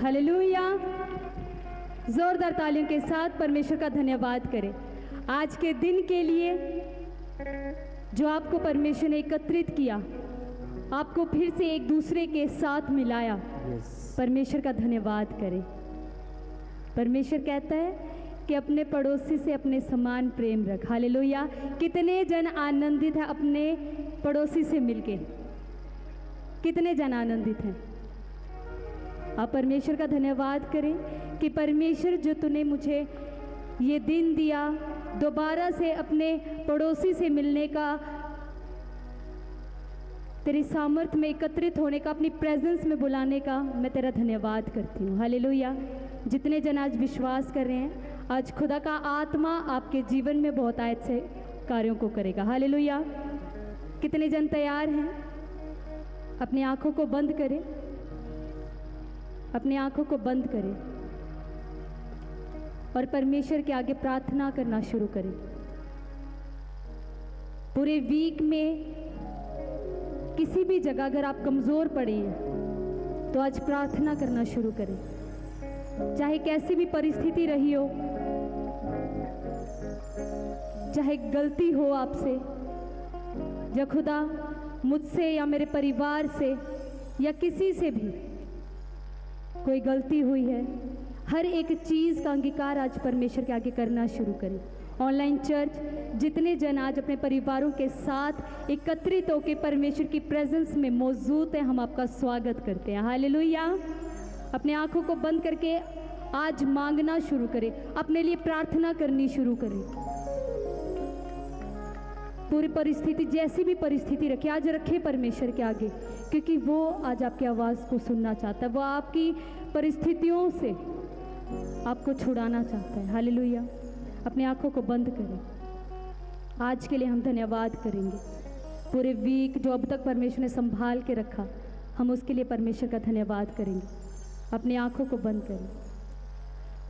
Hallelujah. जोरदार तालियों के साथ परमेश्वर का धन्यवाद करें आज के दिन के लिए जो आपको परमेश्वर ने एकत्रित किया, आपको फिर से एक दूसरे के साथ मिलाया। परमेश्वर का धन्यवाद करें। परमेश्वर कहता है कि अपने पड़ोसी से अपने समान प्रेम रख। हालेलुया। कितने जन आनंदित हैं अपने पड़ोसी से मिलके? कितने जन आनंदित हैं? आप परमेश्वर का धन्यवाद करें कि परमेश्वर जो तूने मुझे ये दिन दिया दोबारा से अपने पड़ोसी से मिलने का, तेरी सामर्थ्य में एकत्रित होने का, अपनी प्रेजेंस में बुलाने का, मैं तेरा धन्यवाद करती हूँ। हालेलुया। जितने जन आज विश्वास कर रहे हैं, आज खुदा का आत्मा आपके जीवन में बहुत आयत से कार्यों को करेगा। हालेलुया। कितने जन तैयार हैं? अपनी आंखों को बंद करें, अपनी आंखों को बंद करें और परमेश्वर के आगे प्रार्थना करना शुरू करें। पूरे वीक में किसी भी जगह अगर आप कमज़ोर पड़े हैं तो आज प्रार्थना करना शुरू करें। चाहे कैसी भी परिस्थिति रही हो, चाहे गलती हो आपसे, या खुदा मुझसे या मेरे परिवार से या किसी से भी कोई गलती हुई है, हर एक चीज़ का अंगीकार आज परमेश्वर के आगे करना शुरू करें। ऑनलाइन चर्च जितने जन आज अपने परिवारों के साथ एकत्रित होकर परमेश्वर की प्रेजेंस में मौजूद हैं, हम आपका स्वागत करते हैं। हालेलुया। अपने आंखों को बंद करके आज मांगना शुरू करें, अपने लिए प्रार्थना करनी शुरू करें। पूरी परिस्थिति, जैसी भी परिस्थिति रखे, आज रखे परमेश्वर के आगे, क्योंकि वो आज आपकी आवाज़ को सुनना चाहता है। वो आपकी परिस्थितियों से आपको छुड़ाना चाहता है। हालेलुया। अपनी आंखों को बंद करें। आज के लिए हम धन्यवाद करेंगे। पूरे वीक जो अब तक परमेश्वर ने संभाल के रखा, हम उसके लिए परमेश्वर का धन्यवाद करेंगे। अपनी आंखों को बंद करें।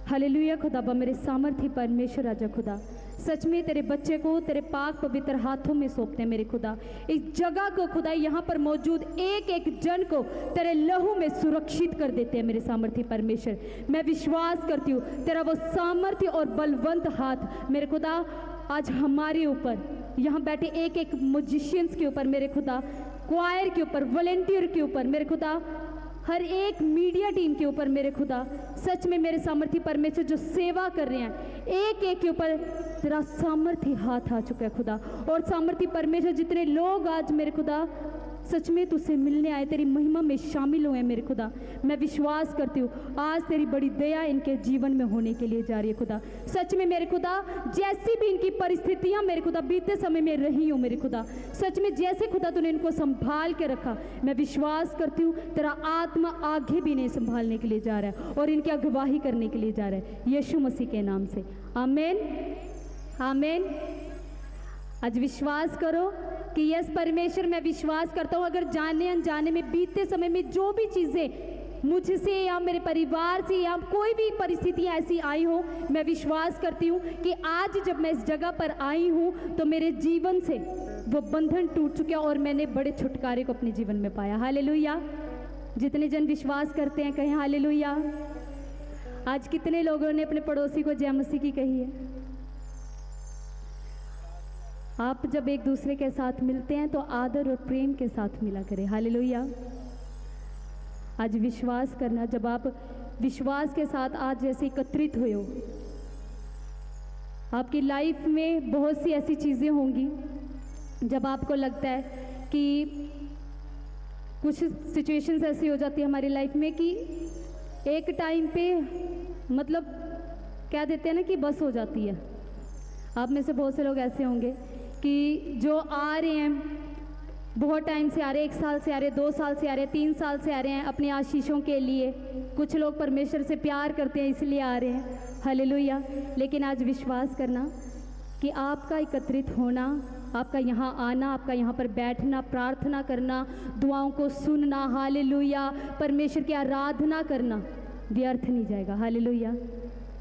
हालेलुया। खुदा मेरे सामर्थ्य परमेश्वर राजा खुदा, सच में तेरे बच्चे को तेरे पाक पवित्र हाथों में सौंपते हैं मेरे खुदा। इस जगह को खुदा यहाँ पर मौजूद एक एक जन को तेरे लहू में सुरक्षित कर देते हैं मेरे सामर्थ्य परमेश्वर। मैं विश्वास करती हूँ तेरा वो सामर्थ्य और बलवंत हाथ मेरे खुदा आज हमारे ऊपर, यहाँ बैठे एक एक म्यूजिशियंस के ऊपर मेरे खुदा, क्वायर के ऊपर, वॉलेंटियर के ऊपर मेरे खुदा, हर एक मीडिया टीम के ऊपर मेरे खुदा, सच में मेरे सामर्थ्य परमेश्वर जो सेवा कर रहे हैं, एक एक के ऊपर तेरा सामर्थ्य हाथ आ चुका है खुदा। और सामर्थ्य परमेश्वर जितने लोग आज मेरे खुदा सच में तुझसे मिलने आए, तेरी महिमा में शामिल हुए मेरे खुदा, मैं विश्वास करती हूँ आज तेरी बड़ी दया इनके जीवन में होने के लिए जा रही है खुदा। सच में मेरे खुदा जैसी भी इनकी परिस्थितियाँ मेरे खुदा बीते समय में रही हो मेरे खुदा, सच में जैसे खुदा तूने इनको संभाल के रखा, मैं विश्वास करती हूँ तेरा आत्मा आगे भी इन्हें संभालने के लिए जा रहा है और इनकी अगुवाही करने के लिए जा रहा है, यीशु मसीह के नाम से। आमीन, आमीन। आज विश्वास करो कि यस परमेश्वर, मैं विश्वास करता हूँ अगर जाने अनजाने में बीते समय में जो भी चीज़ें मुझसे या मेरे परिवार से या कोई भी परिस्थितियाँ ऐसी आई हो, मैं विश्वास करती हूँ कि आज जब मैं इस जगह पर आई हूँ तो मेरे जीवन से वो बंधन टूट चुके और मैंने बड़े छुटकारे को अपने जीवन में पाया। हालेलुया। जितने जन विश्वास करते हैं कहें हालेलुया। आज कितने लोगों ने अपने पड़ोसी को जय मसीह की कही है? आप जब एक दूसरे के साथ मिलते हैं तो आदर और प्रेम के साथ मिला करें। हालेलुया। आज विश्वास करना, जब आप विश्वास के साथ आज जैसे एकत्रित हुए हो, आपकी लाइफ में बहुत सी ऐसी चीज़ें होंगी जब आपको लगता है कि कुछ सिचुएशंस ऐसी हो जाती है हमारी लाइफ में कि एक टाइम पे मतलब कह देते हैं ना कि बस हो जाती है। आप में से बहुत से लोग ऐसे होंगे कि जो आ रहे हैं, बहुत टाइम से आ रहे हैं, 1 साल से आ रहे हैं, 2 साल से आ रहे हैं, 3 साल से आ रहे हैं अपनी आशीषों के लिए। कुछ लोग परमेश्वर से प्यार करते हैं इसलिए आ रहे हैं। हालेलुया। लेकिन आज विश्वास करना कि आपका एकत्रित होना, आपका यहाँ आना, आपका यहाँ पर बैठना, प्रार्थना करना, दुआओं को सुनना, हालेलुया, परमेश्वर की आराधना करना व्यर्थ नहीं जाएगा। हालेलुया।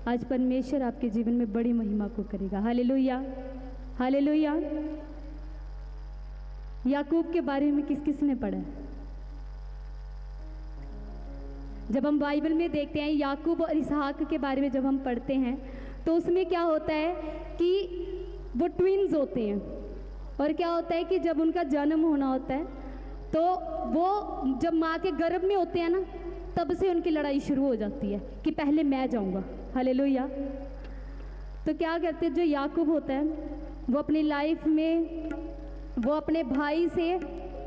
आज परमेश्वर आपके जीवन में बड़ी महिमा को करेगा। Hallelujah, hallelujah. याकूब के बारे में किस किस ने पढ़ा है? जब हम बाइबल में देखते हैं याकूब और इसहाक के बारे में जब हम पढ़ते हैं तो उसमें क्या होता है कि वो ट्विन्स होते हैं। और क्या होता है कि जब उनका जन्म होना होता है तो वो जब माँ के गर्भ में होते हैं ना, तब से उनकी लड़ाई शुरू हो जाती है कि पहले मैं जाऊँगा। हालेलुया। तो क्या करते हैं, जो याकूब होता है वो अपनी लाइफ में वो अपने भाई से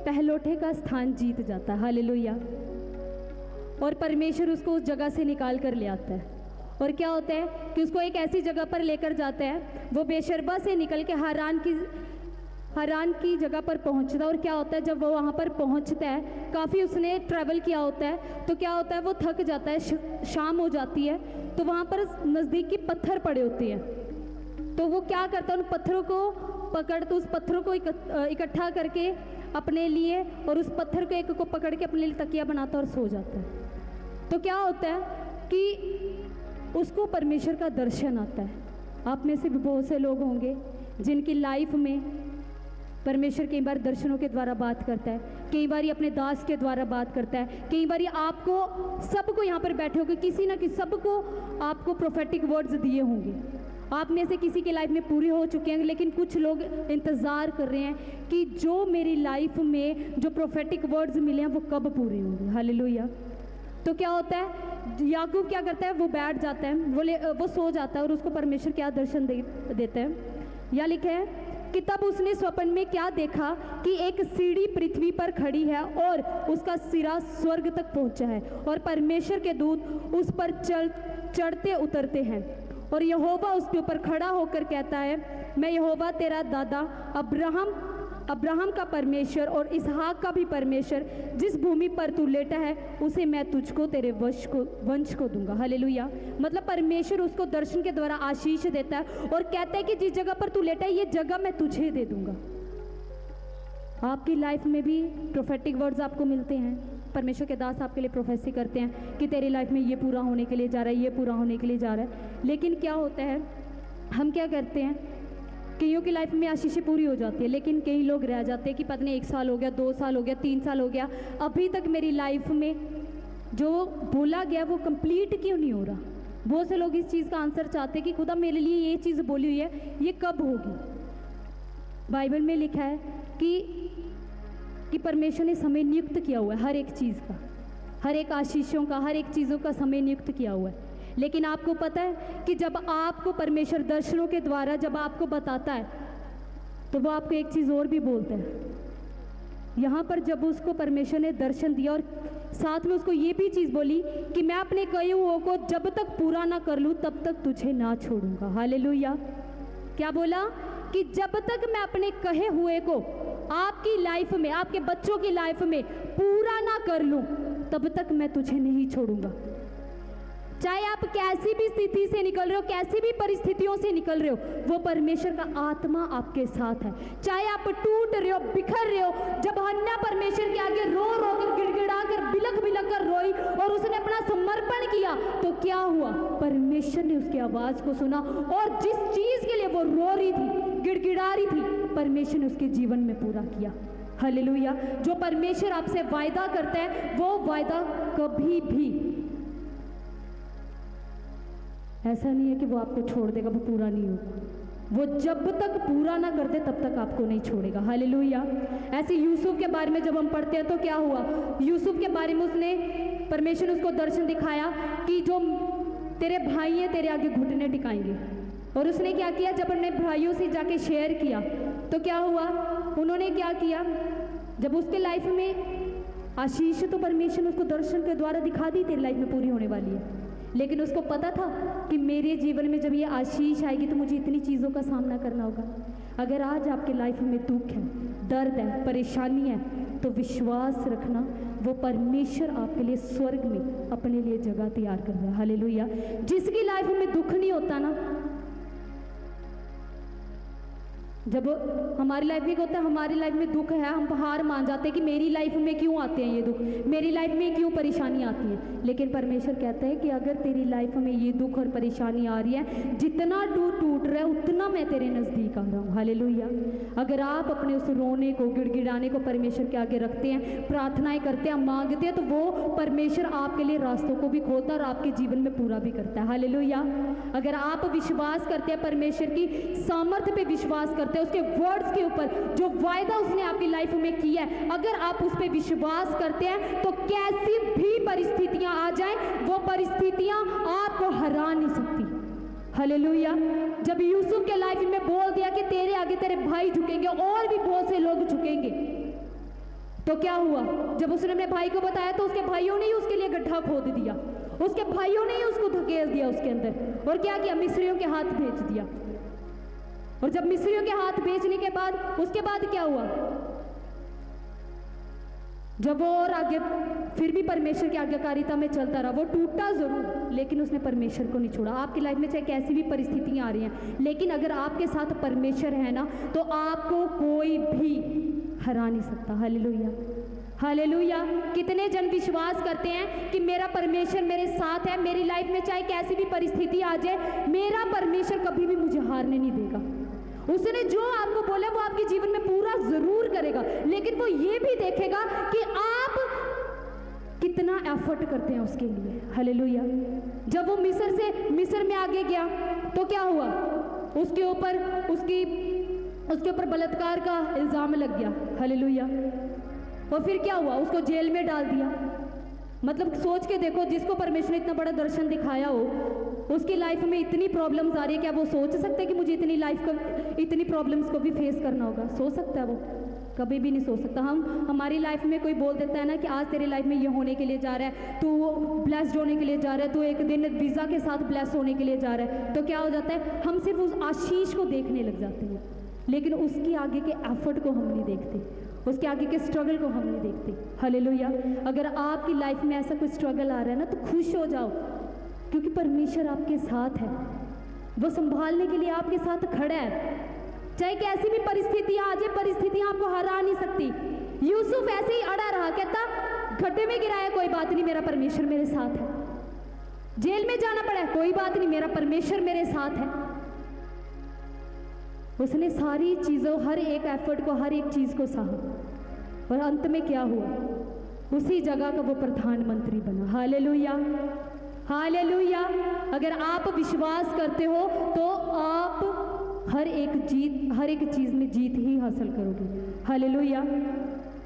पहलौठे का स्थान जीत जाता है। हालेलुया। और परमेश्वर उसको उस जगह से निकाल कर ले आता है। और क्या होता है कि उसको एक ऐसी जगह पर लेकर जाता है, वो बेशरबा से निकल के हारान की जगह पर पहुंचता है। और क्या होता है, जब वो वहाँ पर पहुंचता है, काफ़ी उसने ट्रैवल किया होता है, तो क्या होता है वो थक जाता है, शाम हो जाती है, तो वहाँ पर नज़दीकी पत्थर पड़े होते हैं। तो वो क्या करता है, उन पत्थरों को पकड़, तो उस पत्थरों को इकट्ठा करके अपने लिए, और उस पत्थर को एक को पकड़ के अपने लिए तकिया बनाता है और सो जाता है। तो क्या होता है कि उसको परमेश्वर का दर्शन आता है। आप में से भी बहुत से लोग होंगे जिनकी लाइफ में परमेश्वर कई बार दर्शनों के द्वारा बात करता है, कई बार ये अपने दास के द्वारा बात करता है, कई बार ये आपको सबको यहाँ पर बैठे होंगे, किसी ना किसी सबको आपको प्रोफेटिक वर्ड्स दिए होंगे। आप में से किसी की लाइफ में पूरे हो चुके हैं, लेकिन कुछ लोग इंतज़ार कर रहे हैं कि जो मेरी लाइफ में जो प्रोफेटिक वर्ड्स मिले हैं वो कब पूरे होंगे। हालेलुया। तो क्या होता है, याकूब क्या करता है, वो बैठ जाता है, वो सो जाता है, और उसको परमेश्वर क्या दर्शन देता है। या लिखा है कि तब उसने स्वप्न में क्या देखा कि एक सीढ़ी पृथ्वी पर खड़ी है और उसका सिरा स्वर्ग तक पहुंचा है, और परमेश्वर के दूत उस पर चढ़ते उतरते हैं। और यहोवा उसके ऊपर खड़ा होकर कहता है, मैं यहोवा तेरा दादा अब्राहम का परमेश्वर और इसहाक का भी परमेश्वर, जिस भूमि पर तू लेटा है उसे मैं तुझको तेरे वंश को दूंगा। हालेलुया। मतलब परमेश्वर उसको दर्शन के द्वारा आशीष देता है और कहता है कि जिस जगह पर तू लेटा है ये जगह मैं तुझे दे दूंगा। आपकी लाइफ में भी प्रोफेटिक वर्ड्स आपको मिलते हैं, परमेश्वर के दास आपके लिए प्रोफेसी करते हैं कि तेरी लाइफ में ये पूरा होने के लिए जा रहा है, ये पूरा होने के लिए जा रहा है। लेकिन क्या होता है, हम क्या करते हैं, कईयों की लाइफ में आशीषें पूरी हो जाती है, लेकिन कई लोग रह जाते हैं कि पता नहीं 1 साल हो गया, 2 साल हो गया, 3 साल हो गया, अभी तक मेरी लाइफ में जो बोला गया वो कंप्लीट क्यों नहीं हो रहा। बहुत से लोग इस चीज़ का आंसर चाहते हैं कि खुदा मेरे लिए ये चीज़ बोली हुई है, ये कब होगी। बाइबल में लिखा है कि परमेश्वर ने समय नियुक्त किया हुआ है हर एक चीज़ का, हर एक आशीषों का, हर एक चीज़ों का समय नियुक्त किया हुआ है। लेकिन आपको पता है कि जब आपको परमेश्वर दर्शनों के द्वारा जब आपको बताता है तो वो आपको एक चीज़ और भी बोलता है। यहाँ पर जब उसको परमेश्वर ने दर्शन दिया और साथ में उसको ये भी चीज़ बोली कि मैं अपने कहे हुओं को जब तक पूरा ना कर लूँ तब तक तुझे ना छोड़ूंगा। हालेलुया। क्या बोला कि जब तक मैं अपने कहे हुए को आपकी लाइफ में, आपके बच्चों की लाइफ में पूरा ना कर लूँ तब तक मैं तुझे नहीं छोड़ूंगा। चाहे आप कैसी भी स्थिति से निकल रहे हो, कैसी भी परिस्थितियों से निकल रहे हो, वो परमेश्वर का आत्मा आपके साथ है। चाहे आप टूट रहे हो, बिखर रहे हो, जब हन्ना परमेश्वर के आगे रो रो कर, गिड़गिड़ा कर, बिलख बिलख कर रोई और उसने अपना समर्पण किया, तो क्या हुआ, परमेश्वर ने उसकी आवाज़ को सुना और जिस चीज़ के लिए वो रो रही थी, गिड़गिड़ा रही थी, परमेश्वर ने उसके जीवन में पूरा किया। हालेलुया। जो परमेश्वर आपसे वायदा करता है वो वायदा कभी भी ऐसा नहीं है कि वो आपको छोड़ देगा, वो पूरा नहीं होगा। वो जब तक पूरा ना कर दे तब तक आपको नहीं छोड़ेगा। हालेलुया। ऐसे यूसुफ के बारे में जब हम पढ़ते हैं तो क्या हुआ, यूसुफ के बारे में उसने परमेश्वर ने उसको दर्शन दिखाया कि जो तेरे भाई हैं तेरे आगे घुटने टिकाएंगे। और उसने क्या किया, जब अपने भाइयों से जाके शेयर किया तो क्या हुआ, उन्होंने क्या किया, जब उसके लाइफ में आशीष तो परमेश्वर ने उसको दर्शन के द्वारा दिखा दी तेरी लाइफ में पूरी होने वाली है, लेकिन उसको पता था कि मेरे जीवन में जब ये आशीष आएगी तो मुझे इतनी चीज़ों का सामना करना होगा। अगर आज आपके लाइफ में दुख है, दर्द है, परेशानी है, तो विश्वास रखना वो परमेश्वर आपके लिए स्वर्ग में अपने लिए जगह तैयार कर रहा है। हालेलुया। जिसकी लाइफ में दुख नहीं होता ना, जब हमारी लाइफ में क्या होता है, हमारी लाइफ में दुख है, हम हार मान जाते हैं कि मेरी लाइफ में क्यों आते हैं ये दुख, मेरी लाइफ में क्यों परेशानी आती है। लेकिन परमेश्वर कहता है कि अगर तेरी लाइफ में ये दुख और परेशानी आ रही है, जितना टूट रहा है उतना मैं तेरे नज़दीक आ रहा हूँ। हालेलुया। अगर आप अपने उस रोने को, गिड़गिड़ाने को परमेश्वर के आगे रखते हैं, प्रार्थनाएं करते हैं, मांगते हैं, तो वो परमेश्वर आपके लिए रास्तों को भी खोलता है और आपके जीवन में पूरा भी करता है। हालेलुया। अगर आप विश्वास करते हैं, परमेश्वर की सामर्थ्य पे विश्वास करते हैं, उसके वर्ड्स के ऊपर, जो वायदा उसने आपकी लाइफ में किया है, अगर आप उस पर विश्वास करते हैं, तो कैसी भी परिस्थितियां आ जाएं, वो परिस्थितियां आपको हरा नहीं सकती। हालेलुया। जब यूसुफ के लाइफ में बोल दिया कि तेरे आगे तेरे भाई झुकेंगे और भी बहुत से लोग झुकेंगे, तो क्या हुआ? जब उसने अपने भाई को बताया तो उसके भाइयों ने ही उसके लिए गड्ढा खोद दिया, उसके भाइयों ने ही उसको धकेल दिया उसके अंदर, और क्या किया? मिस्रियों के हाथ भेज दिया। और जब मिस्रियों के हाथ भेजने के बाद, उसके बाद क्या हुआ? जब वो और आगे फिर भी परमेश्वर की आज्ञाकारिता में चलता रहा, वो टूटा जरूर, लेकिन उसने परमेश्वर को नहीं छोड़ा। आपकी लाइफ में चाहे कैसी भी परिस्थितियां आ रही हैं, लेकिन अगर आपके साथ परमेश्वर है ना, तो आपको कोई भी हरा नहीं सकता। हालेलुया। हालेलुया। कितने जन विश्वास करते हैं कि मेरा परमेश्वर मेरे साथ है, मेरी लाइफ में चाहे कैसी भी परिस्थिति आ जाए, मेरा परमेश्वर कभी भी मुझे हारने नहीं देगा। उसने जो आपको बोला वो आपके जीवन में पूरा जरूर करेगा, लेकिन वो ये भी देखेगा कि आप कितना एफर्ट करते हैं उसके लिए। हालेलुया। जब वो मिस्र में आगे गया तो क्या हुआ? उसके ऊपर बलात्कार का इल्जाम लग गया। हालेलुया। और फिर क्या हुआ? उसको जेल में डाल दिया। मतलब सोच के देखो, जिसको परमेश्वर ने इतना बड़ा दर्शन दिखाया हो, उसकी लाइफ में इतनी प्रॉब्लम्स आ रही है, क्या वो सोच सकता है कि मुझे इतनी प्रॉब्लम्स को भी फेस करना होगा? सोच सकता है? वो कभी भी नहीं सोच सकता। हमारी लाइफ में कोई बोल देता है ना कि आज तेरी लाइफ में ये होने के लिए जा रहा है, तू ब्लेस्ड होने के लिए जा रहा है, तू एक दिन वीज़ा के साथ ब्लेस्ड होने के लिए जा रहा है, तो क्या हो जाता है? हम सिर्फ उस आशीष को देखने लग जाते हैं, लेकिन उसकी आगे के एफर्ट को हम नहीं देखते, उसके आगे के स्ट्रगल को हम नहीं देखते। हालेलुया। अगर आपकी लाइफ में ऐसा कोई स्ट्रगल आ रहा है ना, तो खुश हो जाओ, क्योंकि परमेश्वर आपके साथ है, वो संभालने के लिए आपके साथ खड़ा है। चाहे कैसी भी परिस्थितियां आ जाए, परिस्थितियां आपको हरा नहीं सकती। यूसुफ ऐसे ही अड़ा रहा, कहता गड्ढे में गिराया, कोई बात नहीं, मेरा परमेश्वर मेरे साथ है। जेल में जाना पड़ा, कोई बात नहीं, मेरा परमेश्वर मेरे साथ है। उसने सारी चीज़ों, हर एक एफर्ट को, हर एक चीज़ को सहा, और अंत में क्या हुआ? उसी जगह का वो प्रधानमंत्री बना। हालेलुया। हालेलुया। अगर आप विश्वास करते हो तो आप हर एक चीज़ में जीत ही हासिल करोगे। हालेलुया।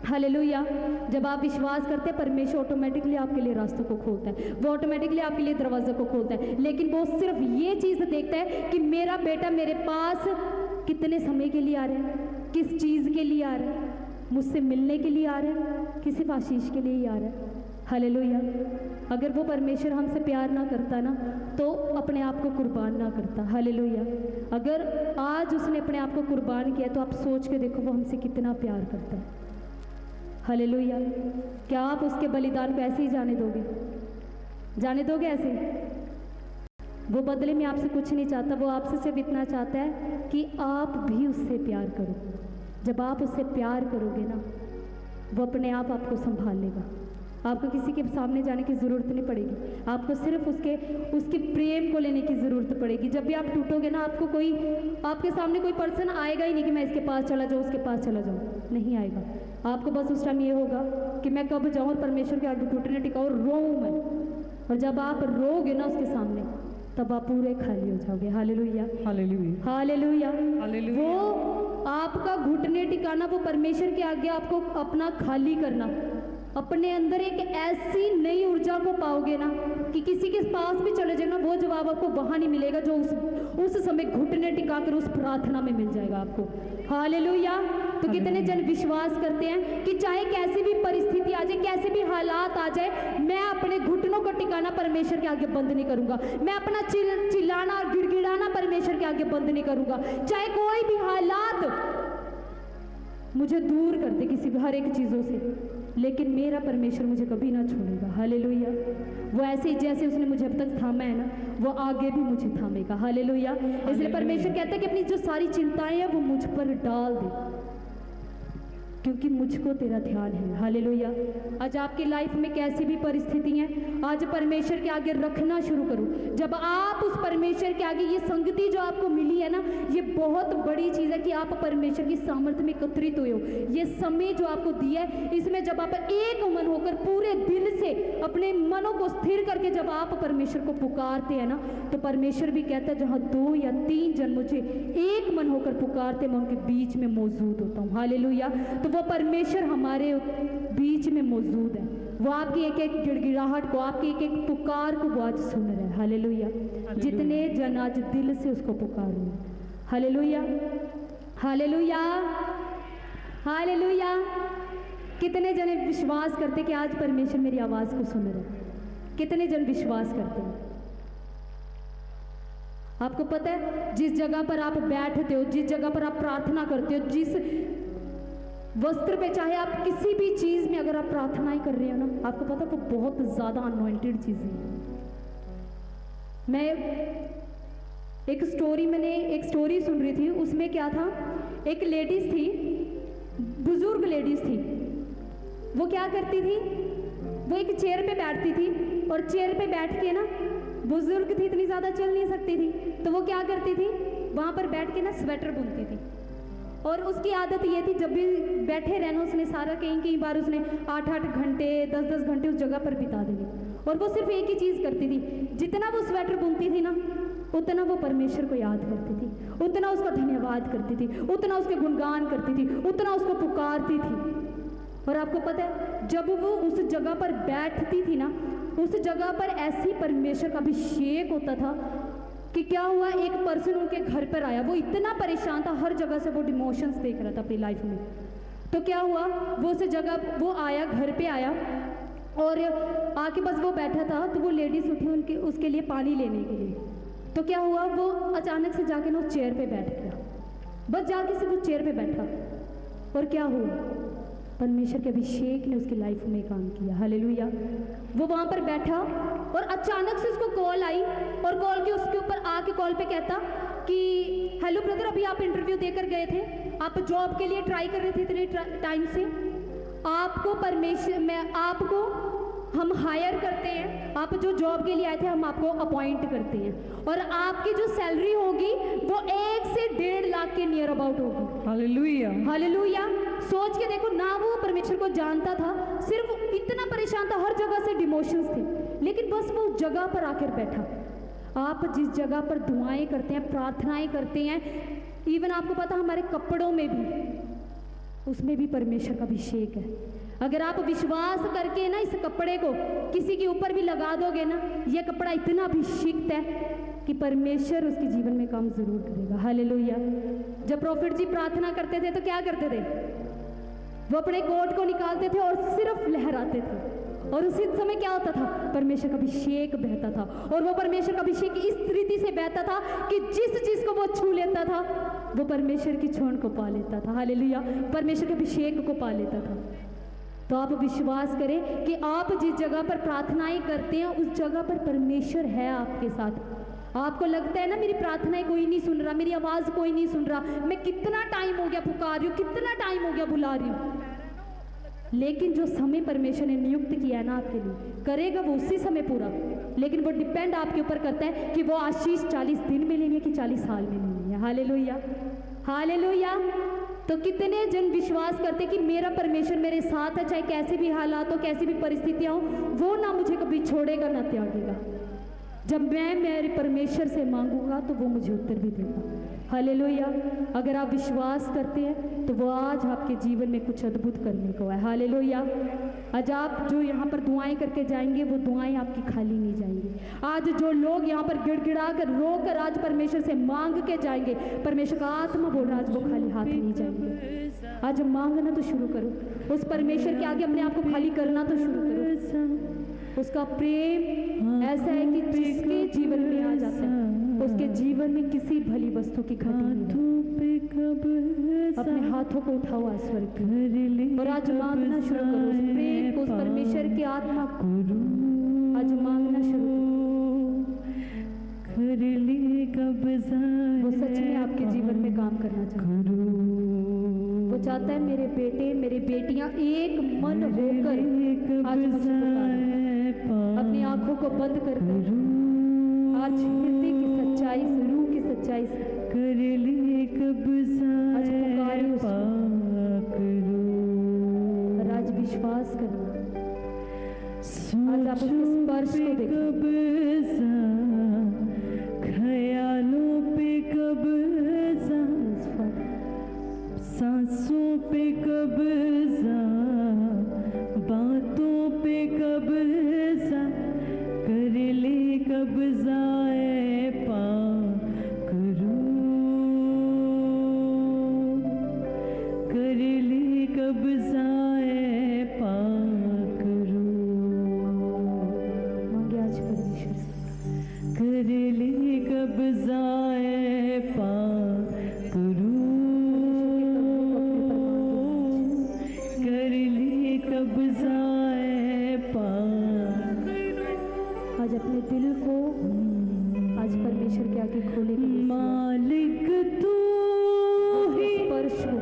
हालेलुया। जब आप विश्वास करते हैं, परमेश्वर ऑटोमेटिकली आपके लिए रास्तों को खोलता है, वो ऑटोमेटिकली आपके लिए दरवाज़ों को खोलता है। लेकिन वो सिर्फ ये चीज़ देखता है कि मेरा बेटा मेरे पास कितने समय के लिए आ रहा है, किस चीज़ के लिए आ रहा है, मुझसे मिलने के लिए आ रहा है, किसी आशीष के लिए ही आ रहा है। हालेलुया। अगर वो परमेश्वर हमसे प्यार ना करता ना, तो अपने आप को कुर्बान ना करता। हालेलुया। अगर आज उसने अपने आप को कुर्बान किया, तो आप सोच के देखो वो हमसे कितना प्यार करता है। हालेलुया। क्या आप उसके बलिदान को ऐसे ही जाने दोगे? जाने दोगे ऐसे? वो बदले में आपसे कुछ नहीं चाहता, वो आपसे सिर्फ इतना चाहता है कि आप भी उससे प्यार करो। जब आप उससे प्यार करोगे ना, वो अपने आप आपको संभाल लेगा। आपको किसी के सामने जाने की ज़रूरत नहीं पड़ेगी, आपको सिर्फ उसके प्रेम को लेने की ज़रूरत पड़ेगी। जब भी आप टूटोगे ना, आपके सामने कोई पर्सन आएगा ही नहीं कि मैं इसके पास चला जाऊँ, उसके पास चला जाऊँ, नहीं आएगा। आपको बस उस टाइम ये होगा कि मैं कब जाऊँ और परमेश्वर के आगे घुटने टिकाऊँ, रोऊँ मैं। और जब आप रोगे ना उसके सामने, तब आप पूरे खाली हो जाओगे। हालेलुया। हालेलुया। हालेलुया। हालेलुया। वो आपका घुटने टिकाना, वो परमेश्वर के आगे आपको अपना खाली करना, अपने अंदर एक ऐसी नई ऊर्जा को पाओगे ना कि किसी के पास भी चले जाएगा, वो जवाब आपको वहाँ नहीं मिलेगा जो उस समय घुटने टिकाकर उस प्रार्थना में मिल जाएगा आपको। हालेलुया। तो कितने जन विश्वास करते हैं कि चाहे कैसी भी परिस्थिति आ जाए, कैसे भी हालात आ जाए, मैं अपने घुटनों को टिकाना परमेश्वर के आगे बंद नहीं करूंगा, मैं अपना चिल्लाना और गिड़गिड़ाना परमेश्वर के आगे बंद नहीं करूंगा। चाहे कोई भी हालात मुझे दूर कर दे किसी भी हर एक चीज़ों से, लेकिन मेरा परमेश्वर मुझे कभी ना छोड़ेगा। हालेलुया। वो वो ऐसे ही जैसे उसने मुझे अब तक थामा है ना, वो आगे भी मुझे थामेगा। हालेलुया। इसलिए परमेश्वर कहता है कि अपनी जो सारी चिंताएं हैं वो मुझ पर डाल दे, क्योंकि मुझको तेरा ध्यान है। हालेलुया। आज आपकी लाइफ में कैसी भी परिस्थिति है, आज परमेश्वर के आगे रखना शुरू करो। जब आप उस परमेश्वर के आगे, ये संगति जो आपको मिली है ना, ये बहुत बड़ी चीज़ है कि आप परमेश्वर की सामर्थ्य में एकत्रित हुए हो। ये समय जो आपको दिया है, इसमें जब आप एक मन होकर पूरे दिल से अपने मनों को स्थिर करके जब आप परमेश्वर को पुकारते हैं ना, तो परमेश्वर भी कहता है जहाँ 2 या 3 जन मुझे एक मन होकर पुकारते, मैं उनके बीच में मौजूद होता हूँ। हालेलुया। तो वो परमेश्वर हमारे बीच में मौजूद है। वो आपकी एक एक गिड़गिड़ाहट को, आपकी एक एक पुकार को वो आज सुन रहे हैं। हालेलुया। जितने जन आज दिल से उसको पुकार रहे हैं। Hallelujah, hallelujah, hallelujah. कितने जने विश्वास करते कि आज परमेश्वर मेरी आवाज़ को सुन रहे हैं? कितने जन विश्वास करते हैं? आपको पता है, जिस जगह पर आप बैठते हो, जिस जगह पर आप प्रार्थना करते हो, जिस वस्त्र पे, चाहे आप किसी भी चीज़ में अगर आप प्रार्थनाएं कर रहे हो ना, आपको पता है वो बहुत ज़्यादा अनॉइंटेड चीज़ें हैं। मैंने एक स्टोरी सुन रही थी, उसमें क्या था, एक लेडीज़ थी, बुजुर्ग लेडीज़ थी। वो क्या करती थी, वो एक चेयर पे बैठती थी और चेयर पे बैठ के ना, बुजुर्ग थी, इतनी ज़्यादा चल नहीं सकती थी, तो वो क्या करती थी, वहाँ पर बैठ के ना स्वेटर बुनती थी। और उसकी आदत ये थी, जब भी बैठे रहना उसने सारा, कई बार उसने 8-8 घंटे 10-10 घंटे उस जगह पर बिता देंगे। और वो सिर्फ एक ही चीज़ करती थी, जितना वो स्वेटर बुनती थी ना, उतना वो परमेश्वर को याद करती थी, उतना उसका धन्यवाद करती थी, उतना उसके गुणगान करती थी, उतना उसको पुकारती थी। और आपको पता है, जब वो उस जगह पर बैठती थी ना, उस जगह पर ऐसी परमेश्वर का अभिषेक होता था कि क्या हुआ, एक पर्सन उनके घर पर आया। वो इतना परेशान था, हर जगह से वो डिमोशंस देख रहा था अपनी लाइफ में। तो क्या हुआ, वो उस जगह वो आया, घर पे आया और आके बस वो बैठा था, तो वो लेडीज उठी उसके लिए पानी लेने के लिए। तो क्या हुआ, वो अचानक से जाके ना उस चेयर पे बैठ गया, बस जाके से वो चेयर पे बैठा। और क्या हुआ, परमेश्वर के अभिषेक ने उसकी लाइफ में काम किया। हालेलुया। वो वहाँ पर बैठा और अचानक से उसको कॉल आई, और कॉल के उसके ऊपर आके कॉल पे कहता कि हेलो ब्रदर, अभी आप इंटरव्यू देकर गए थे, आप जॉब के लिए ट्राई कर रहे थे इतने टाइम से, आपको हम हायर करते हैं, आप जो जॉब के लिए आए थे हम आपको अपॉइंट करते हैं, और आपकी जो सैलरी होगी वो 1 से 1.5 लाख के नियर अबाउट होगी। Hallelujah, hallelujah. सोच के देखो ना, वो परमेश्वर को जानता था, सिर्फ इतना परेशान था, हर जगह से डिमोशंस थे, लेकिन बस वो उस जगह पर आकर बैठा। आप जिस जगह पर दुआएं करते हैं, प्रार्थनाएं करते हैं, इवन आपको पता हमारे कपड़ों में भी, उसमें भी परमेश्वर का अभिषेक है। अगर आप विश्वास करके ना इस कपड़े को किसी के ऊपर भी लगा दोगे ना, ये कपड़ा इतना अभिषिक्त है कि परमेश्वर उसके जीवन में काम जरूर करेगा। हालेलुया। जब प्रॉफिट जी प्रार्थना करते थे तो क्या करते थे, वो अपने कोट को निकालते थे और सिर्फ लहराते थे, और उसी समय क्या होता था, परमेश्वर का अभिषेक बहता था। और वो परमेश्वर का अभिषेक इस रीति से बहता था कि जिस चीज को वो छू लेता था वो परमेश्वर की छूण को पा लेता था। हालेलुया। परमेश्वर के अभिषेक को पा लेता था। तो आप विश्वास करें कि आप जिस जगह पर प्रार्थनाएं करते हैं उस जगह पर परमेश्वर है आपके साथ। आपको लगता है ना, मेरी प्रार्थनाएं कोई नहीं सुन रहा, मेरी आवाज़ कोई नहीं सुन रहा, मैं कितना टाइम हो गया पुकार रही हूँ, कितना टाइम हो गया बुला रही हूँ, लेकिन जो समय परमेश्वर ने नियुक्त किया है ना आपके लिए, करेगा वो उसी समय पूरा। लेकिन वो डिपेंड आपके ऊपर करता है कि वो आशीष 40 दिन में लेनी है कि 40 साल में लेनी है। Hallelujah, hallelujah. तो कितने जन विश्वास करते कि मेरा परमेश्वर मेरे साथ है, चाहे कैसे भी हालात हो, कैसी भी परिस्थितियां हो, वो ना मुझे कभी छोड़ेगा ना त्यागेगा। जब मैं मेरे परमेश्वर से मांगूंगा तो वो मुझे उत्तर भी देगा। हालेलुया। अगर आप विश्वास करते हैं तो वो आज आपके जीवन में कुछ अद्भुत करने को है। हालेलुया। आज आप जो यहाँ पर दुआएं करके जाएंगे वो दुआएं आपकी खाली नहीं जाएंगी। आज जो लोग यहाँ पर गिड़गिड़ा कर रो कर आज परमेश्वर से मांग के जाएंगे, परमेश्वर का आत्मा बोल रहा है आज वो खाली हाथ नहीं जाएंगे। आज मांगना तो शुरू करो, उस परमेश्वर के आगे अपने आप को खाली करना तो शुरू करो। उसका प्रेम ऐसा है कि जिसके जीवन में आ जाता है उसके जीवन में किसी भली वस्तु की घटी नहीं। अपने हाथों को उठाओ आज स्वर्ग और आज मांगना शुरू करो उस प्रेम को, उस परमेश्वर की आत्मा को। आज मांगना शुरू कर ले कब्जा, वो सच में आपके जीवन में काम करना चाहता है। वो चाहता है मेरे बेटे मेरी बेटियां एक मन होकर आज मुझे पुकारें। अपनी आंखों को बंद कर आज हृदय की सच्चाई से, रूह की सच्चाई से कर ले कब्जा, आज पुकारे उसको। और आज विश्वास करना, आज आप उसके स्पर्श को देखो। ख्यालों पे कब्जा, सांसों पे कब्जा, बातों पे कब्जा, कर ले कब्जा पा करूं, कर ले कब्जा पा करूं। मांगे आज परमेश्वर से, कर ले कब्जा पा करूं, कर ले कब्जा पा। आज अपने दिल को आज परमेश्वर के आगे खोले। मालिक तू ही स्पर्श हो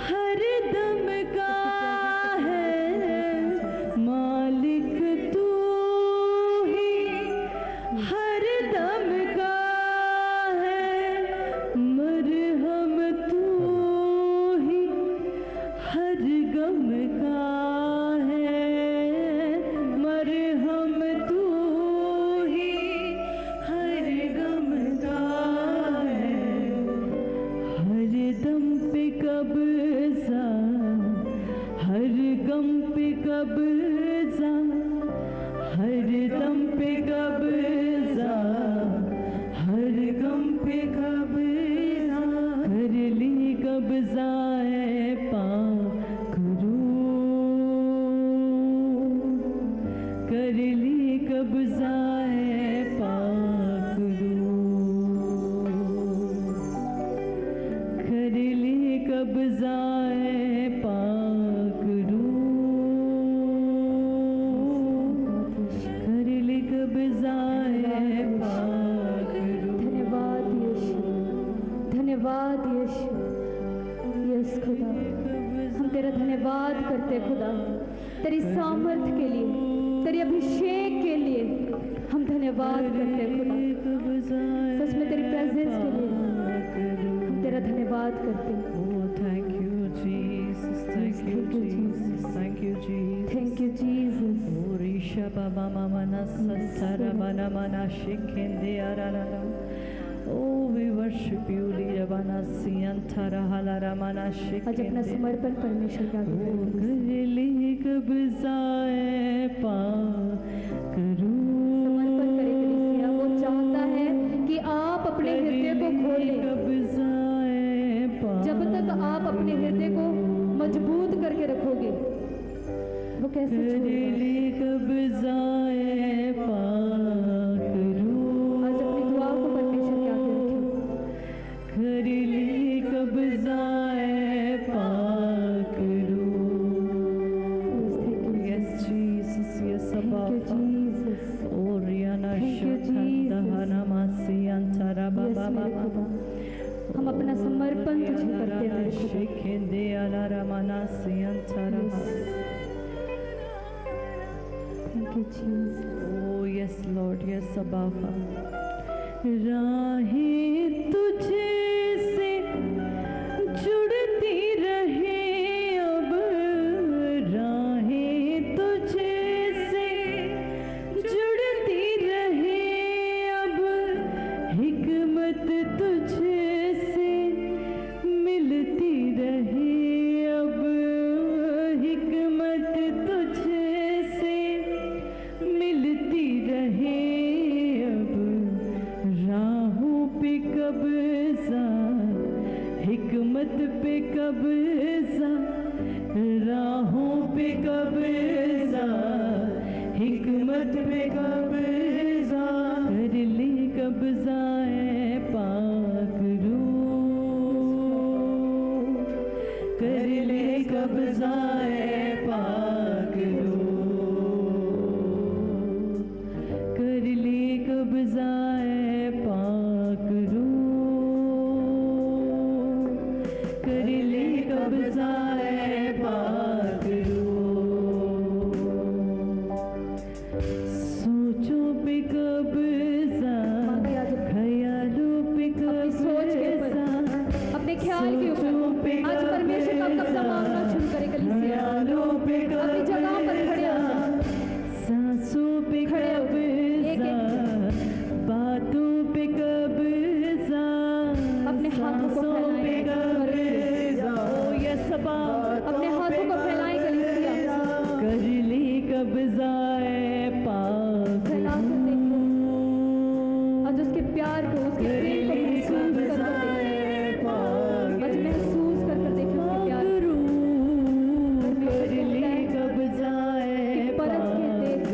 हर दम का है, मालिक तू ही हर दम का है, मरहम तू ही हर गम का है, मरहम तू ही हर गम का है, हर दम पे कब्जा, हर गम पे कब्जा, हर दम पे कब्जा, हर गम पे कब्जा, कर ली कब्जा पा करूं, कर ली कब्जा पा करूं, कर ली कब्जा पा करूं, कर ली कब्जा पा करूं। धन्यवाद यीशु, धन्यवाद यीशु। यस खुदा, हम तेरा धन्यवाद करते खुदा, तेरी सामर्थ के लिए, तेरी अभिषेक के लिए हम धन्यवाद करते खुदा। सच में तेरी प्रेजेंस के लिए हम तेरा धन्यवाद करते हैं। Oh, thank you, Jesus. Thank you, Jesus. Thank you, Jesus. Thank you Jesus. Oh, Risha Baba Mama Nasara Bana Mana Shikende Arara. Oh, we worship you, Lirabana Siantara Halara Mana आज अपना Shikende. समर्पण परमेश्वर के आगे करें। कर ले कब्जा पा करूं, समर्पण करें कलीसिया। वो चाहता है कि आप अपने हृदय को खोलें। कब्जा पा। जब तक आप अपने हृदय को मजबूत करके रखोगे, वो कैसे छोड़ेगा? ले कब्जा पा करूं, आज अपनी दुआ को परमेश्वर के आगे रखें। कर ले कब्जा पा करूं। Yes, Jesus, yes, Abba. Thank you, Jesus. Oriana Thank you, Jesus. Shakandahana Masiantara Yes, Baba मेरे Baba. खुदा, हम अपना समर्पण तुझे करते हैं मेरे खुदा। Shikende Alara Manasiantara. Thank you, Jesus. Oh, yes, Lord, yes, Abba. राहें तुझे से जुड़ती रहे अब, राहें तुझे से जुड़ती रहे अब, हिकमत तुझे से मिलती रहे अब, हिकमत तुझे से मिलती रहे अब, राहों पे कब्जा, हिकमत पे कब्जा, राहों पे कब्जा, हिकमत पे कब्जा, कर ले कब्जा पा करूं, कर ले कब्जा पा करूं, कब्जाए पाक रूह, कर ले कब्जाए पाक रूह, सोचों पे कब्जा, ख्यालों पे कब्जा, अपने ख्याल के ऊपर आज परमेश्वर का कब्जा मांगना शुरू करे कलीसिया। अपनी जगह पर खड़े हो जाओ, सांसों पे कब्जा, बातों पे कब्जा, अपने हाथों को फैलाएं, अपने हाथों को फैलाएं कलीसिया। कर ली कब्जाए पाक फैला कर देखो, आज उसके प्यार को, उसके प्रेम को महसूस कर कर देखो, आज महसूस कर कर देखो उसके प्यार को। कर ली कब्जाए परख के देख,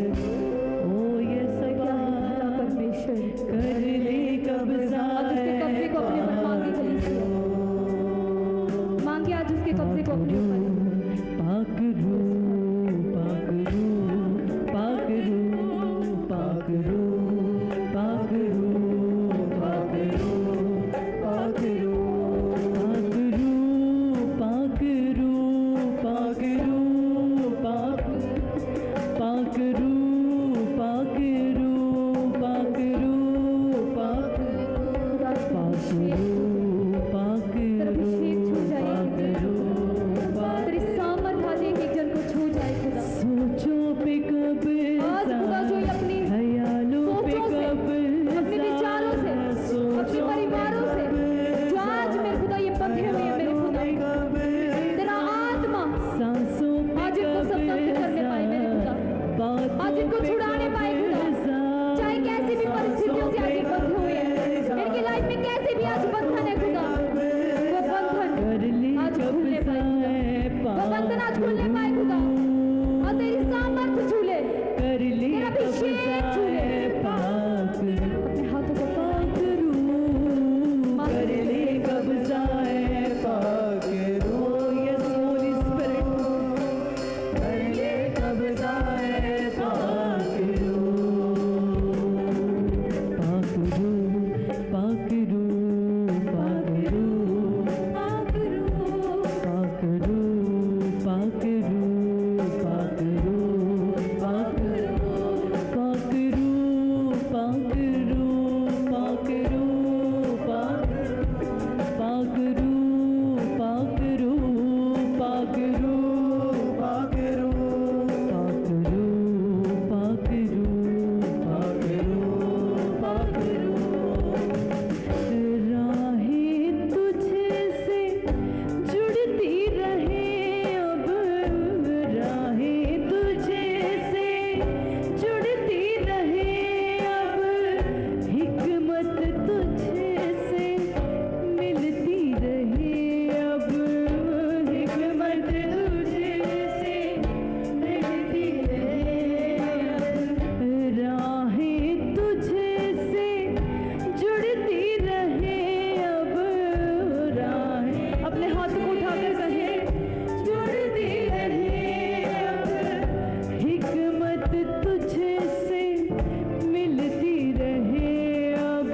ओ ये क्या है भला परमेश्वर। कर ली कब्जा, आज उसके कब्जे को अपने पर मांगे कलीसिया, मांगे आज उसके कब्जे को अपने ऊपर। पाक रूह, पाक रूह, पाक रूह, पाक रूह, पाक रूह, पाक रूह, पाक रूह, पाक रूह, पाक रूह, पाक रूह, पाक रूह, पाक रूह, पाक रूह, पाक खुदा का अभिषेक छू जाए एक जन को, तेरी सामर्थ आज एक जन को छू जाए खुदा। सोचों पे आज खुदा जो ये अपनी ख्यालों पे सोचों से, अपने विचारों से, अपने परिवारों से, जो आज मेरे खुदा ये बंधे हुए हैं मेरे खुदा, तेरा आत्मा सांसों आज इनको स्वतंत्र करने पाए मेरे खुदा, आज इनको छुड़ाने पाए खुदा। चाहे कैसी भी परिस्थितियों से आज ये बंधे हुए हैं, इनकी लाइफ में कैसे भी आज बंधन है खुदा, वो बंधन आज खुलने पाए खुदा, वो बंधन आज खुलने पाए खुदा, और तेरी सामर्थ झूले, कर ली तेरा अभिषेक झूले। पाक अपने हाथों को पाक रूह, कर ली कब्जाए पाक रूह, यस होली स्पिरिट, कर ली कब्जाए पाक रूह, पाक रूह, पाक रूह, पाक रूह, पाक रूह, पाक रूह, पाक रूह, पाक रूह, पाक रूह, पाक रूह, पाक रूह, पाक रूह, पाक पाक रूह, पाक रूह, पाक रूह, पाक रूह, पाक रूह, पाक रूह, पाक रूह, पाक रूह, राहें तुझसे जुड़ती रहे अब, राहें तुझसे जुड़ती रहे अब, हिकमत तुझसे मिलती रहे अब, हिकमत तुझसे मिलती रहे अब, राहें तुझसे जुड़ती रहे अब, राहें अपने हाथ को उठाकर कहे जुड़ती रहे अब, हिकमत तुझसे मिलती रहे अब,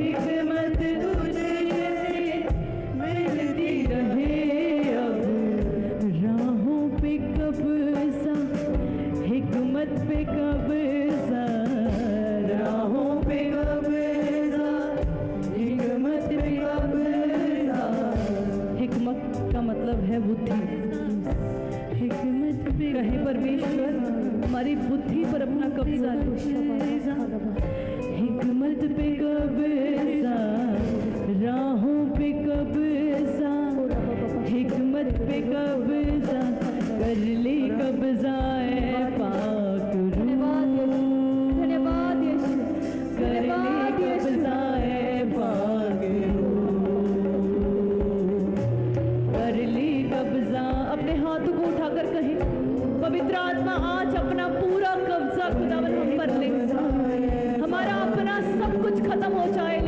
हिकमत तुझसे मिलती रहे अब, राहों पे कब्जा, हिकमत पे कब्जा, राहों पे कब्जा, हिकमत पे कब्जा, हिकमत का मतलब है बुद्धि, हिकमत पे कहे परमेश्वर हमारी बुद्धि पर अपना कब्जा ले, हिकमत पे कब्जा, राहों पे कब्जा, हिकमत पे कब्जा, कर ली कब्जाए पाक रूह, धन्यवाद यीशु, कर ली धन्यवाद यीशु। कब्जाए पाक रूह, कर ली कब्जा। अपने हाथों को उठाकर कहे पवित्र आत्मा आज अपना पूरा कब्जा खुदावन हम पर ले, हमारा अपना सब कुछ खत्म हो जाए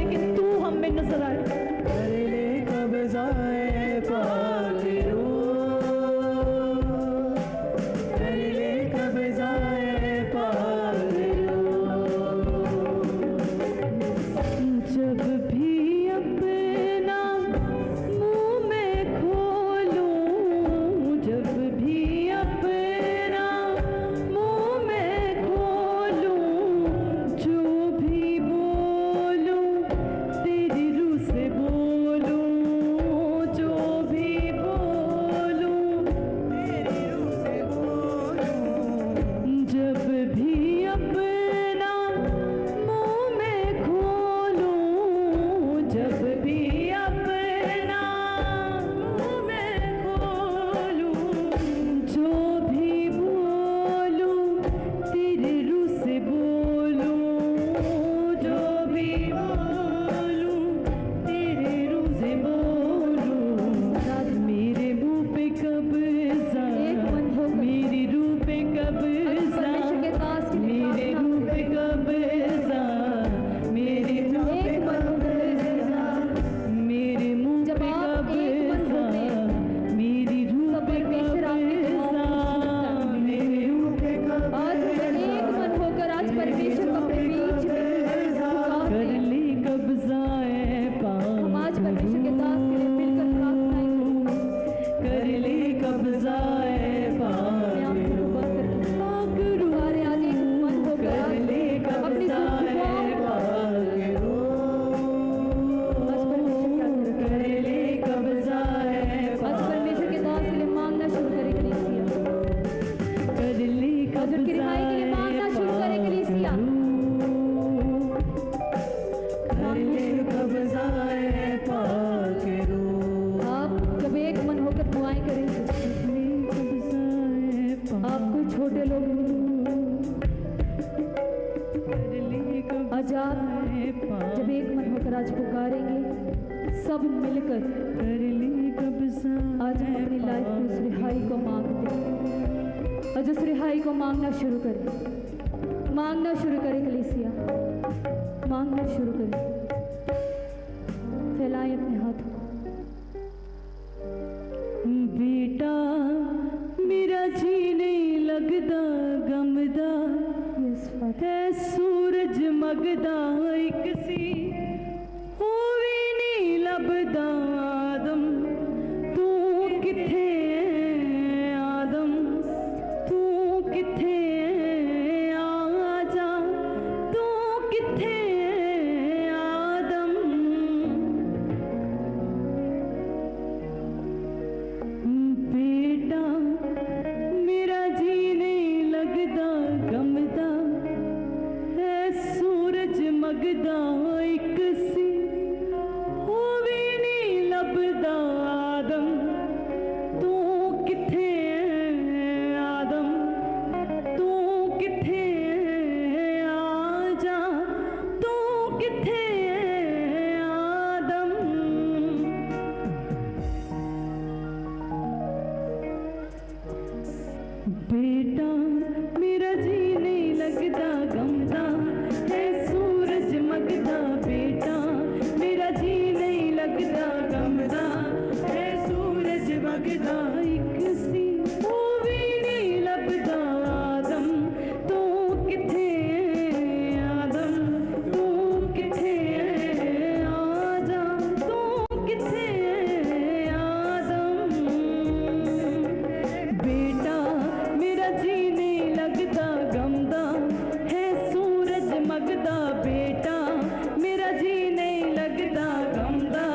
आज आप जब एक मन होकर आज पुकारेंगे, सब मिलकर कर ली कब्जा आज हम अपनी लाइफ में उस रिहाई को मांगते हैं और उस रिहाई को मांगना शुरू करें, मांगना शुरू करें। कलीसिया मांगना शुरू करें, फैलाएं अपने हाथों को। बेटा मेरा जी नहीं लगदा गमदा है सूरज मगदा एक सी हो भी नहीं लभदा आदम तू किथे है आदम तू किथे है आजा तू किथे है आदम बेटा मेरा जी नहीं लगदा गमदा है सूरज मगदा एक सी हो भी नहीं लभदा आदम तू किथे है आदम तू किथे है आजा तू किथे है आदम बेटा मेरा जी नहीं लगदा गमदा है सूरज मगदा बेटा मेरा जी नहीं लगदा गमदा है सूरज मगदा एक सी हो भी नहीं लभदा आदम तू किथे है आदम तू किथे है आजा तू किथे है आदम बेटा मेरा जी नहीं लगदा गमदा है सूरज मगदा बेटा मेरा जी नहीं लगदा गमदा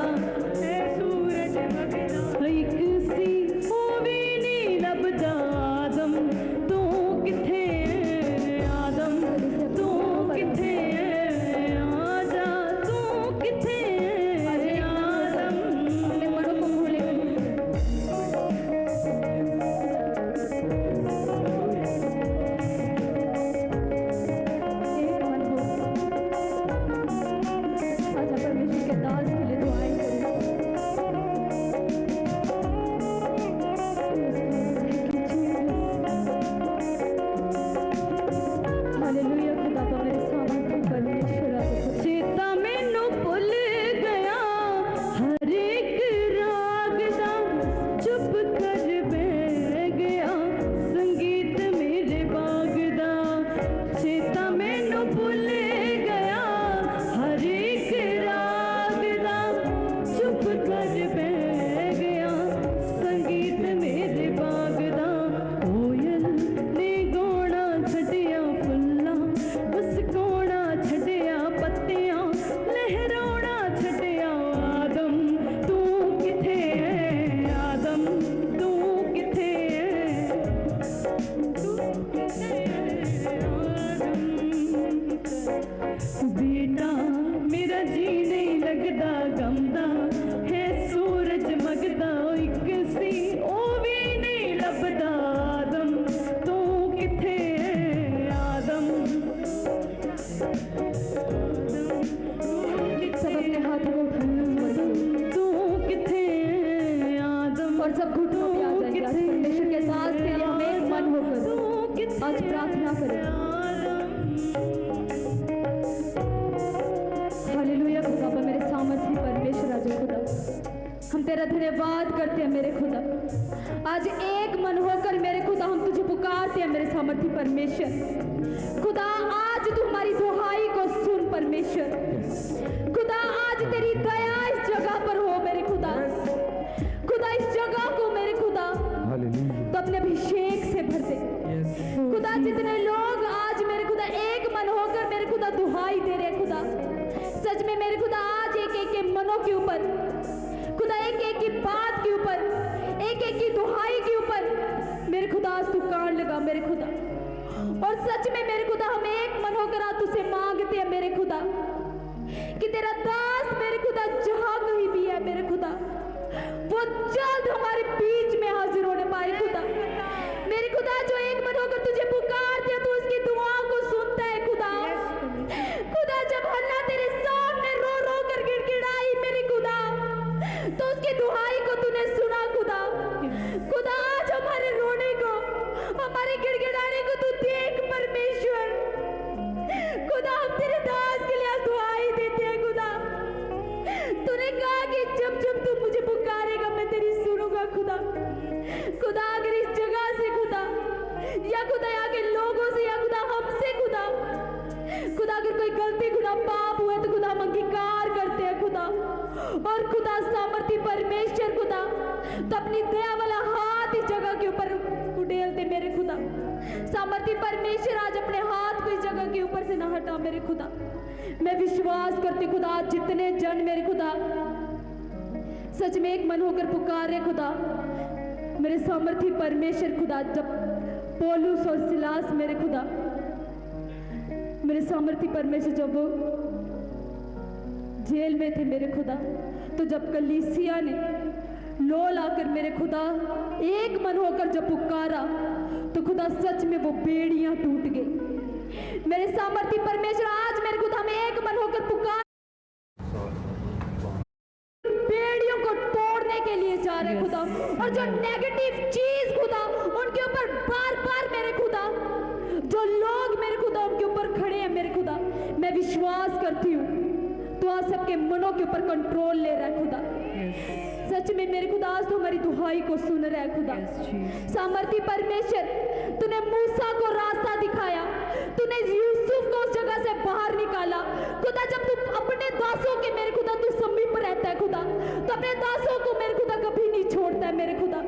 है सूरज मगदा एक सी हो भी नहीं लभदा आदम तू किथे है आदम तू किथे है आजा तू किथे है आदम अपने मनों को भूले एक मन हो आज परमेश्वर के दास के लिए दुआएं करें। हालेलुया। खुदा का मेरे सामने परमेश्वर आपको चेता मैनू भुल गया हर एक राग दा चुप कर बह गया संगीत मेरे बाग दा चेता मैनू भुल गया हर एक राग दा चुप कर बह गया संगीत मेरे बाग दा कोयल ने गौना छड़िया फुल्ला मुस्कोना छड़िया पत्तियां लहराउना छड़िया आदम तू किथे है आदम तू किथे है तू किथे है आदम बेटा मेरा जी नहीं लगदा गमदा है सूरज मगदा एक सी ओ भी नहीं लभदा आदम तू किथे है आदम सब अपने हाथों को उठाएं तू किथे है आदम और सब घुटनों पे आ जाएंगे। आज परमेश्वर के दास के लिए हम एक मन होकर आज प्रार्थना करें। हालेलुया। खुदा पर मेरे सामर्थी परमेश्वर आज खुदा हम तेरा धन्यवाद करते हैं मेरे खुदा। आज एक मन होकर मेरे खुदा हम तुझे पुकारते हैं मेरे सामर्थी परमेश्वर। खुदा आज तू हमारी दुहाई को सुन परमेश्वर। खुदा आज तेरी दया इस जगह पर हो मेरे खुदा। खुदा इस जगह को मेरे खुदा तो अपने अभिषेक से भर दे। खुदा जितने लोग आज मेरे खुदा एक मन होकर मेरे खुदा दुहाई दे रहे खुदा, सच में मेरे खुदा आज एक एक के मनों के ऊपर खुदा एक एक की बात के ऊपर एक एक की दुहाई के ऊपर मेरे खुदा आज तू कान लगा मेरे खुदा। और सच में मेरे खुदा हम एक मन होकर आज तुझसे मांगते हैं मेरे खुदा कि तेरा दास मेरे खुदा जहां कहीं भी है मेरे खुदा वो जल्द हमारे बीच में हाजिर होने पाए खुदा। मेरे खुदा जो एक मन होकर तुझे पुकारते हैं तो उसकी दुआओं को सुनता है खुदा। खुदा जब अपनी दया वाला हाथ इस जगह के ऊपर उड़ेल दे मेरे खुदा। सामर्थी परमेश्वर आज अपने हाथ को इस जगह के ऊपर से ना हटा मेरे खुदा। मैं विश्वास करती खुदा, जितने जन मेरे खुदा सच में एक मन होकर पुकार रहे खुदा, मेरे सामर्थी परमेश्वर खुदा, जब पौलुस और सिलास मेरे खुदा, मेरे सामर्थी परमेश्वर जब वो जेल में थे मेरे खुदा, तो जब कलीसिया ने लो लाकर मेरे खुदा एक मन होकर जब पुकारा, तो खुदा सच में वो बेड़ियां टूट गई। मेरे सामर्थी परमेश्वर आज मेरे खुदा में एक मन होकर पुकार, बेड़ियों को तोड़ने के लिए जा रहे खुदा, और जो नेगेटिव चीज खुदा उनके ऊपर बार बार मेरे खुदा, जो लोग मेरे खुदा उनके ऊपर खड़े हैं मेरे खुदा, मैं विश्वास करती हूँ तो आज सबके मनों के ऊपर कंट्रोल ले रहा है खुदा। सच में मेरे खुदा आज तो हमारी दुहाई को सुन रहा है खुदा। सामर्थी परमेश्वर, तूने मूसा को रास्ता दिखाया, तूने यूसुफ को उस जगह से बाहर निकाला खुदा। जब तू अपने दासों के मेरे खुदा तू समीप रहता है खुदा, तो अपने दासों को मेरे खुदा कभी नहीं छोड़ता है मेरे खुदा।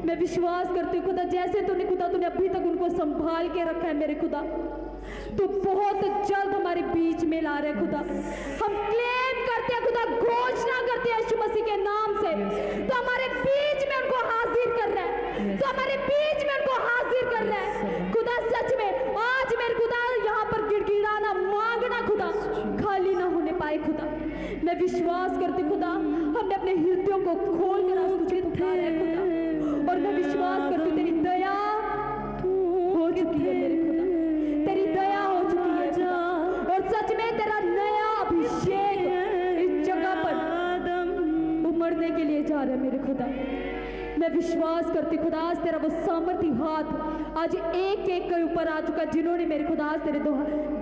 मैं विश्वास करती हूँ खुदा, जैसे तूने खुदा तूने अभी तक उनको संभाल के रखा है मेरे खुदा, तो बहुत जल्द हमारे बीच में ला रहे खुदा। हम क्लेम करते हैं खुदा, घोषणा करते हैं यीशु मसीह के नाम से, तो हमारे बीच में उनको हाजिर कर रहा है, तो हमारे बीच में उनको हाजिर कर रहा है खुदा। सच में आज मेरे खुदा यहाँ पर गिड़गिड़ाना मांगना खुदा खाली ना होने पाए खुदा। मैं विश्वास करती खुदा, हमने अपने हृदयों को खोल कर आज तुझे पुकारा है खुदा, और मैं विश्वास करती हूँ तेरी दया हो चुकी है मेरे खुदा, तेरी दया हो चुकी है खुदा, और सच में तेरा नया अभिषेक इस जगह पर उमड़ने के लिए जा रहा है मेरे खुदा। मैं विश्वास करती खुदा, आज तेरा वो सामर्थी हाथ आज एक एक के ऊपर आ चुका, जिन्होंने मेरे खुदा आज तेरे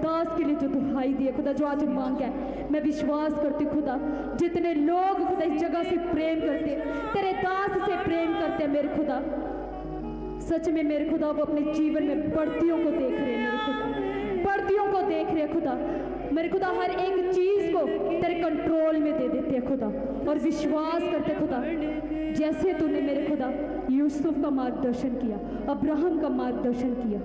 दास के लिए जो दुहाई दी है खुदा, जो आज मांगा है। मैं विश्वास करती खुदा, जितने लोग खुदा इस जगह से प्रेम करते, तेरे दास से प्रेम करते मेरे खुदा, सच में मेरे खुदा वो अपने जीवन में बढ़तियों को देख रहे हैं मेरे खुदा, बढ़तियों को देख रहे हैं खुदा। मेरे खुदा हर एक चीज को तेरे कंट्रोल में दे देते हैं खुदा, और विश्वास करते खुदा, जैसे तूने मेरे खुदा यूसुफ का मार्गदर्शन किया, अब्राहम का मार्गदर्शन किया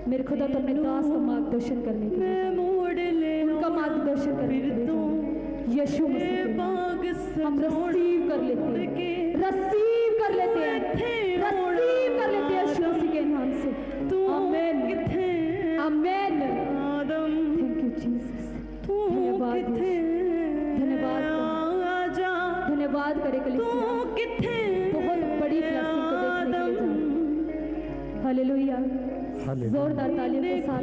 मेरे खुदा, तो अपने दास का मार्गदर्शन करने के लिए, उनका मार्गदर्शन करने के लिए यीशु मसीह के नाम हम रिसीव कर लेते हैं, रिसीव कर लेते हैं, रिसीव कर लेते हैं यीशु मसीह के नाम से। आमीन, आमीन। Thank you Jesus. धन्यवाद, धन्यवाद, धन्यवाद करे कलीसिया, बहुत बड़ी ब्लेसिंग को देखने के लिए। हालेलुया, जोरदार तालियों के साथ